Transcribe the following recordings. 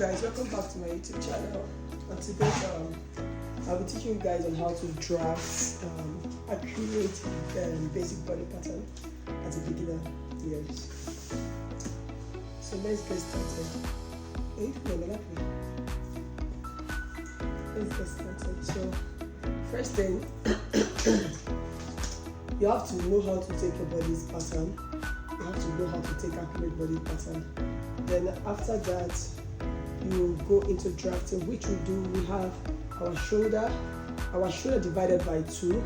guys, welcome back to my YouTube channel. And today I'll be teaching you guys on how to draft a create basic body pattern as a beginner. Yes. So let's get started. Let's get started. So first thing, you have to know how to take your body's pattern. You have to know how to take accurate body pattern. Then after that, you go into drafting, which we have our shoulder divided by 2,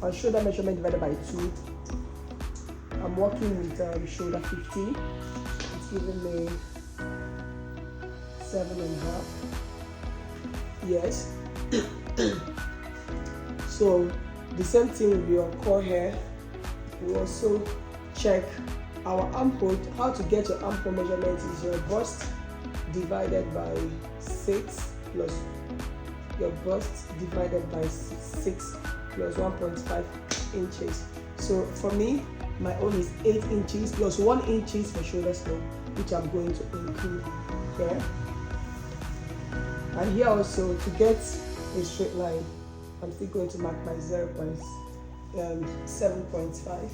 our shoulder measurement divided by 2. I'm working with shoulder 15. It's giving me 7.5. Yes. So the same thing with your core hair. We also check our armhole. How to get your armhole measurement is your bust divided by 6 plus your bust divided by 6 plus 1.5 inches. So for me, my own is 8 inches plus 1 inch for shoulder slope, which I'm going to include here. And here also, to get a straight line, I'm still going to mark my 7.5.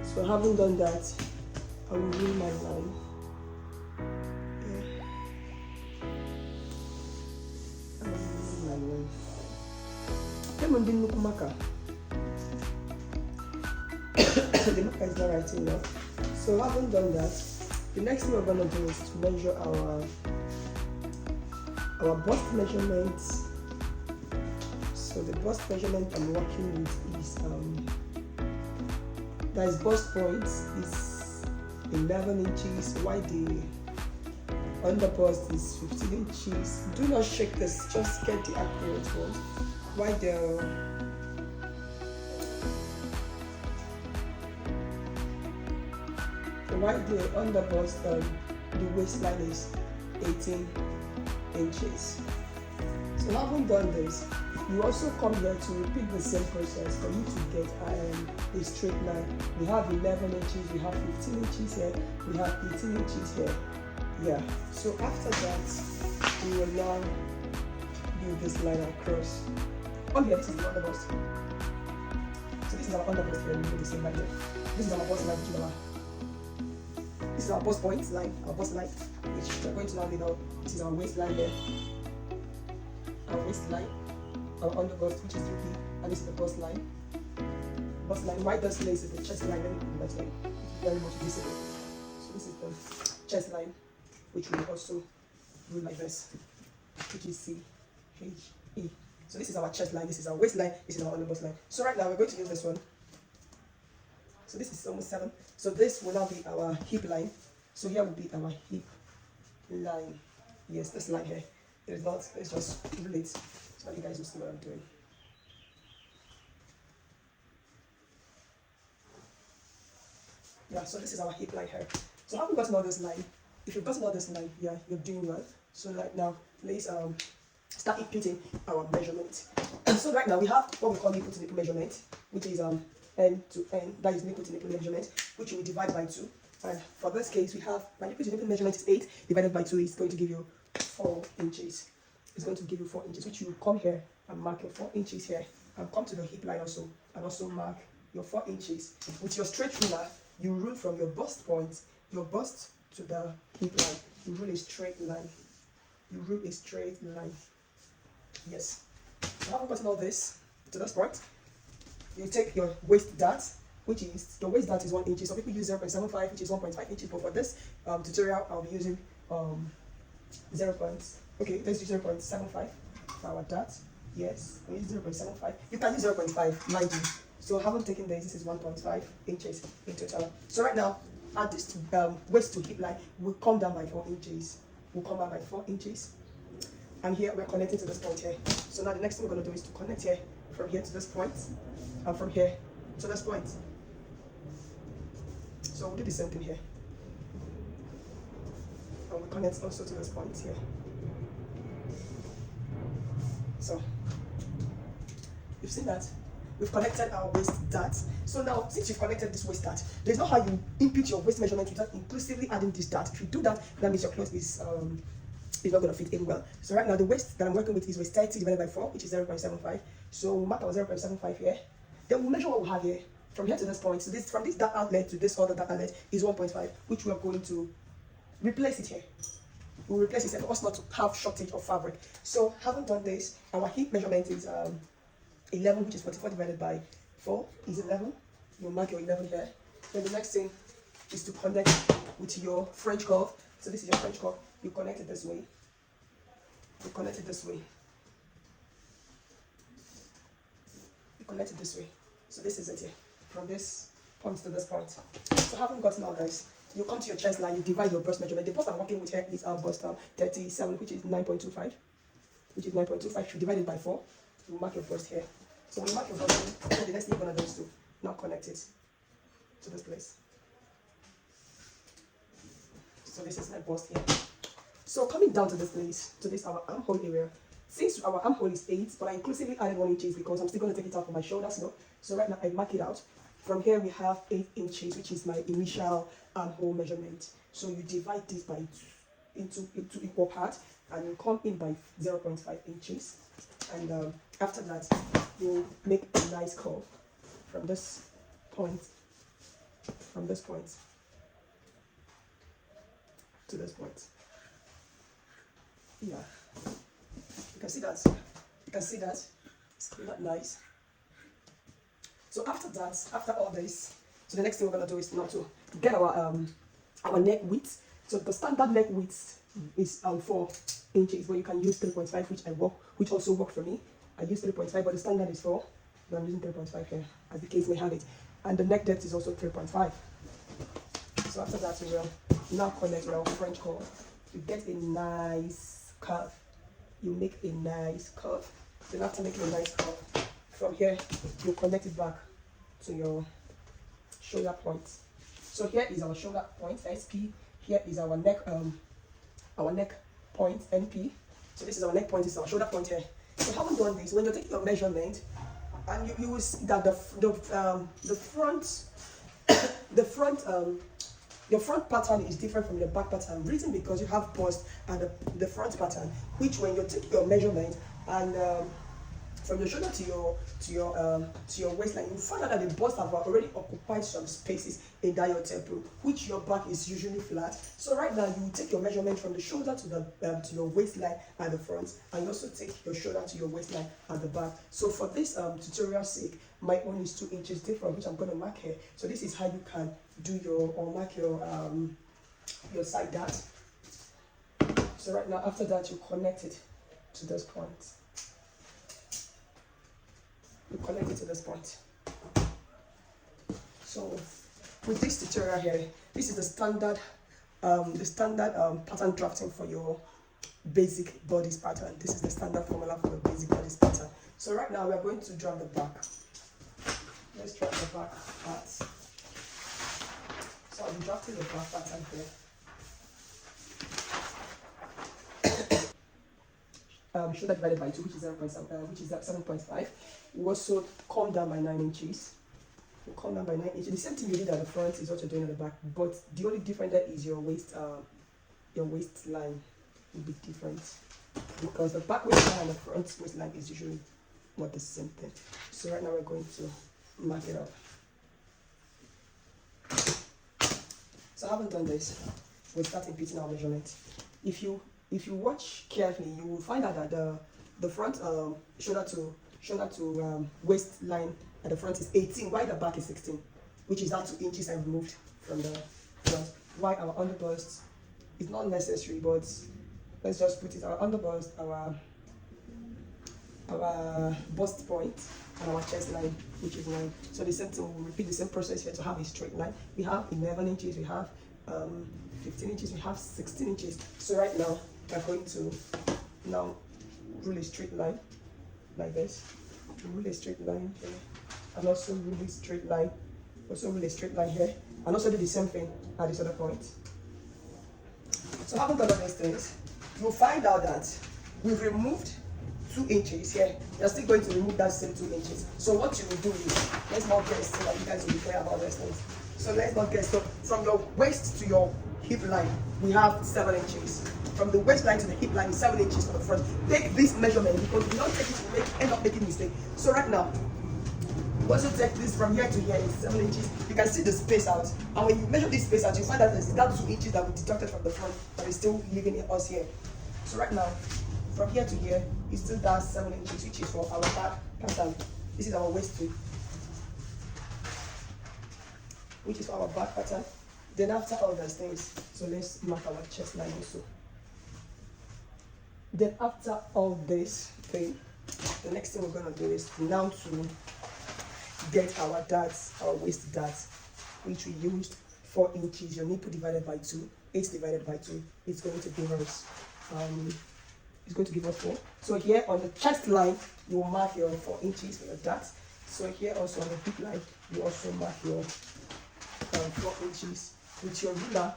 So having done that, I will rule my line. The marker is not right enough. So having done that, the next thing we're going to do is to measure our bust measurements. So the bust measurement I'm working with is that is bust points is 11 inches, while the under bust is 15 inches. Do not shake this, just get the accurate one. While the under bust, the waistline is 18 inches. So having done this, you also come here to repeat the same process for you to get a straight line. We have 11 inches, we have 15 inches here, we have 18 inches here. Yeah. So after that, we will now build this line across. On here, this is the under bust. So this is our under bust here. We do the same line here. This is our bust line, this is our bust point line, our bust line, which we're going to now lay out. This is our waistline here. Our waistline, our under bust, which is 3P, and this is the bust line. Bust line, right this place is the chest line, that's very much visible. So this is the chest line, which we also do like this, which is C-H-E. So this is our chest line, this is our waistline, this is our under bust line. So right now we're going to use this one. So this is almost 7. So this will now be our hip line. So here will be our hip line. Yes, this line here. It is not, it's just relate. So you guys will see what I'm doing. Yeah, so this is our hip line here. So having gotten all this line, if you've gotten all this line, yeah, you're doing well. So right now, let's start imputing our measurement. So right now we have what we call nipple to nipple measurement, which is end to end, that is nipple to nipple measurement, which we divide by 2. And for this case, we have my nipple to nipple measurement is 8 divided by 2 is going to give you 4 inches. It's going to give you 4 inches, which you will come here and mark your 4 inches here, and come to the hip line also, and also mark your 4 inches. With your straight ruler, you rule from your bust point, your bust to the hip line. You rule a straight line. You rule a straight line. Yes. So having gotten all this to this point, you take your waist dart, which is your waist dart is 1 inch. So people use 0.75, which is 1.5 inches. But for this tutorial, I'll be using let's use 0.75 for our dart. Yes, we use 0.75. You can use 0.5, mind you. So having taken this is 1.5 inches in total. So right now, at this waist to hip line, we'll come down by 4 inches. We'll come down by 4 inches. And here we're connecting to this point here. So now the next thing we're going to do is to connect here, from here to this point, and from here to this point. So we'll do the same thing here. And we'll connect also to this point here. So you've seen that. We've connected our waist dart. So now, since you've connected this waist dart, there's no how you input your waist measurement without inclusively adding this dart. If you do that, that means your cloth is it's not going to fit in well. So right now the waist that I'm working with is waist 30 divided by 4, which is 0.75. So we'll mark our 0.75 here. Then we'll measure what we have here. From here to this point, so this, from this dark outlet to this other dark outlet is 1.5, which we are going to replace it here. We'll replace it for us not to have shortage of fabric. So having done this, our hip measurement is 11, which is 44 divided by 4 is 11. You'll mark your 11 here. Then the next thing is to connect with your French curve. So this is your French curve. You connect it this way. You connect it this way. You connect it this way. So this is it here. From this point to this point. So having gotten all this, you come to your chest line, you divide your bust measurement. The bust I'm working with here is our bust 37, which is 9.25. Which is 9.25. You divide it by 4. You mark your bust here. So when you mark your bust, the next thing you're going to do is to now connect it to this place. So this is my bust here. So coming down to this place, to this our armhole area, since our armhole is 8, but I inclusively added 1 inch because I'm still going to take it out for my shoulders now. So right now I mark it out. From here we have 8 inches, which is my initial armhole measurement. So you divide this by into equal parts, and you come in by 0.5 inches. And after that, you make a nice curve from this point, to this point. Yeah, you can see that. You can see that. It's not nice. So after that, after all this, so the next thing we're gonna do is now to get our neck width. So the standard neck width is 4 inches, but you can use 3.5, which also work for me. I use 3.5, but the standard is 4. So I'm using 3.5 here, as the case may have it. And the neck depth is also 3.5. So after that, we will now connect with our French curve. You get a nice curve. You make a nice curve. Then after making a nice curve, from here you connect it back to your shoulder point. So here is our shoulder point, SP. Here is our neck point, NP. So this is our neck point. This is our shoulder point here. So having done this, when you take your measurement, and you will see that your front pattern is different from your back pattern. Reason because you have bust and the front pattern, which when you take your measurement and from your shoulder to your waistline, you find out that the bust have already occupied some spaces in that your temple, which your back is usually flat. So right now you take your measurement from the shoulder to your waistline at the front, and you also take your shoulder to your waistline at the back. So for this tutorial sake, my own is 2 inches different, which I'm going to mark here. So this is how you can do mark your side dart. So right now, after that, you connect it to this point. You connect it to this point. So with this tutorial here, this is the standard pattern drafting for your basic bodice pattern. This is the standard formula for your basic bodice pattern. So right now we are going to draft the back. Let's draft the back part. So I'll be drafting the back pattern here. Shoulder divided by 2, which is 7.5. We also come down by 9 inches. You come down by 9 inches. The same thing you did at the front is what you're doing at the back, but the only difference there is your waistline will be different, because the back waistline and the front waistline is usually not the same thing. So right now we're going to mark it up. So I haven't done this. We'll start repeating our measurement. If you watch carefully, you will find out that the front shoulder to waistline at the front is 18, while the back is 16, which is that 2 inches I removed from the front. While our underbust is not necessary, but let's just put it our underbust, our bust point, and our chest line, which is 9. So the same thing, we'll repeat the same process here to have a straight line. We have 11 inches, we have 15 inches, we have 16 inches. So right now we're going to now rule a straight line like this. Rule a straight line here, and also rule a straight line. Also rule a straight line here, and also do the same thing at this other point. So having done all these things, you'll find out that we've removed 2 inches here. You're still going to remove that same 2 inches. So what you will do is, let's not guess so that you guys will be clear about these things. So let's not guess. So from your waist to your hip line, we have 7 inches. From the waistline to the hip line is 7 inches for the front. Take this measurement because if you don't take it, you end up making mistake. So right now, once you take this from here to here is 7 inches, you can see the space out. And when you measure this space out, you find that there's that 2 inches that we deducted from the front that is still leaving us here. So right now, from here to here is still that 7 inches, which is for our back pattern. This is our waist too, which is for our back pattern. Then after all those things, so let's mark our chest line also. Then after all this thing, the next thing we're gonna do is now to get our darts, our waist darts, which we used 4 inches. Your nipple divided by 2, 8 divided by 2. It's going to give us it's going to give us 4. So here on the chest line, you will mark your 4 inches for your darts. So here also on the hip line, you also mark your 4 inches with your ruler.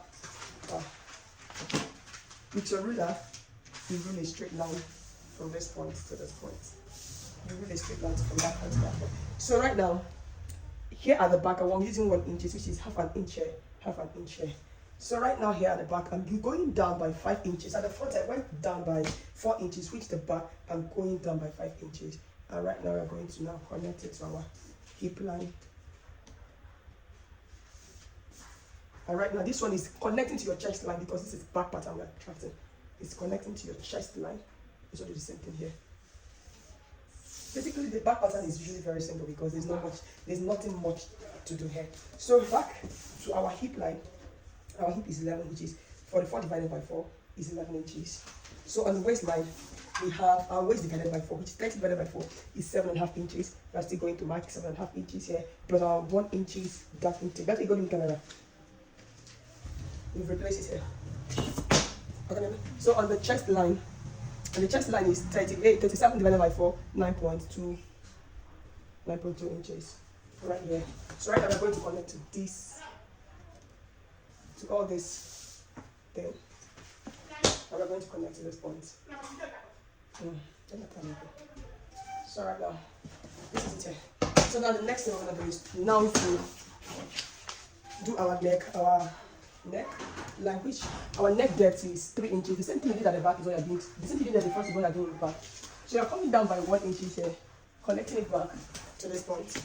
With your ruler, you rule a straight line from this point to this point. You rule a straight line from that point to that point. So right now, here at the back, I'm using 1 inch, which is half an inch here, half an inch here. So right now here at the back, I'm going down by 5 inches. At the front, I went down by 4 inches, which the back, I'm going down by 5 inches. And right now, we're going to now connect it to our hip line. And right now, this one is connecting to your chest line because this is back pattern we're crafting. It's connecting to your chest line. Also do the same thing here. Basically, the back pattern is usually very simple because there's nothing much to do here. So back to our hip line. Our hip is 11 inches. 44 divided by 4 is 11 inches. So on the waistline, we have our waist divided by 4, which is 30 divided by 4 is 7.5 inches. We're still going to mark 7.5 inches here, plus our 1 inches gap intake. That's a good in Canada. We've replaced it here. Okay, so on the chest line, is 37 divided by 4, 9.2 inches. Right here. So right now we're going to connect to this, to all this thing. And we're going to connect to this point. So right now, this is it here. So now the next thing we're going to do is now to do our neck line, which our neck depth is 3 inches. The same thing you did at the back is what you're doing. The same thing you did at the front is what you're doing at the back. So you're coming down by 1 inch here, connecting it back to this point.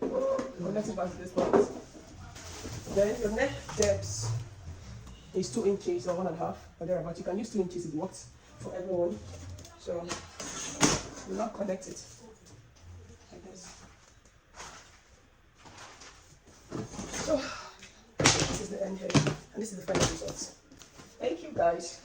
Connecting back to this point. Then your neck depth is 2 inches or 1.5 or thereabouts. You can use 2 inches, it works for everyone. So we'll now connect it like this. So this is the end here, and this is the final result. Thank you guys.